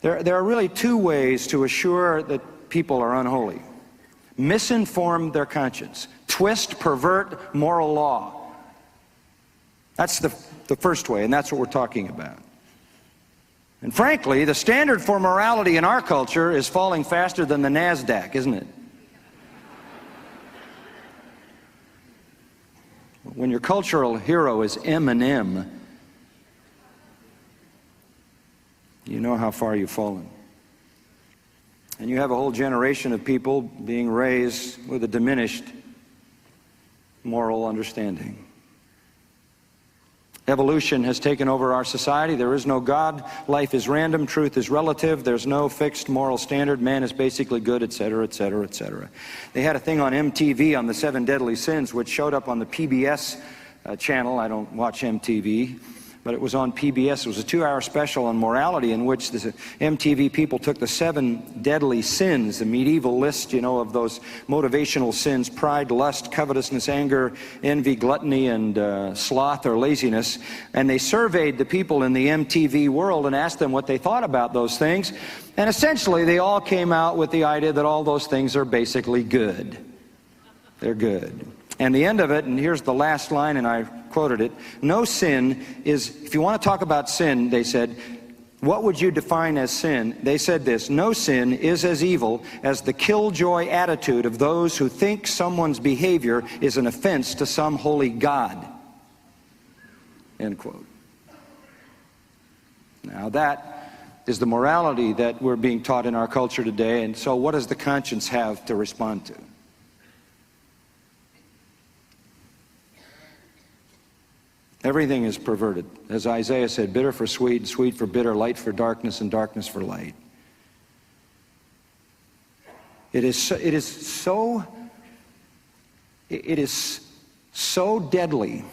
There are really two ways to assure that people are unholy. Misinform their conscience. Twist, pervert moral law. That's the first way, and that's what we're talking about. And frankly, the standard for morality in our culture is falling faster than the NASDAQ, isn't it? When your cultural hero is Eminem, you know how far you've fallen. And you have a whole generation of people being raised with a diminished moral understanding. Evolution has taken over our society. There is no God. Life is random. Truth is relative. There's no fixed moral standard. Man is basically good, etc., etc., etc. They had a thing on MTV on the 7 Deadly Sins, which showed up on the PBS channel. I don't watch MTV, but it was on PBS. It was a 2-hour special on morality in which the MTV people took the 7 deadly sins, the medieval list, you know, of those motivational sins: pride, lust, covetousness, anger, envy, gluttony, and sloth or laziness. And they surveyed the people in the MTV world and asked them what they thought about those things. And essentially, they all came out with the idea that all those things are basically good. They're good. And the end of it, and here's the last line, and I quoted it: no sin is, if you want to talk about sin, they said, what would you define as sin? They said this: no sin is as evil as the killjoy attitude of those who think someone's behavior is an offense to some holy God. End quote. Now that is the morality that we're being taught in our culture today, and so what does the conscience have to respond to? Everything is perverted. As Isaiah said, bitter for sweet, and sweet for bitter, light for darkness, and darkness for light. It is so deadly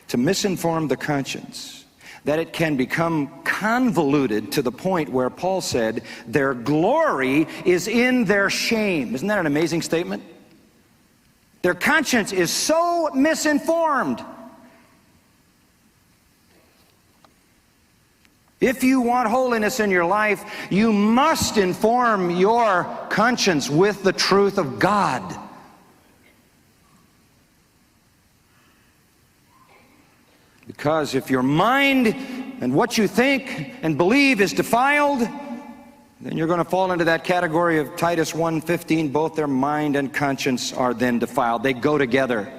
to misinform the conscience that it can become convoluted to the point where Paul said, their glory is in their shame. Isn't that an amazing statement? Their conscience is so misinformed. If you want holiness in your life, you must inform your conscience with the truth of God. Because if your mind and what you think and believe is defiled, then you're going to fall into that category of Titus 1:15, both their mind and conscience are then defiled. They go together.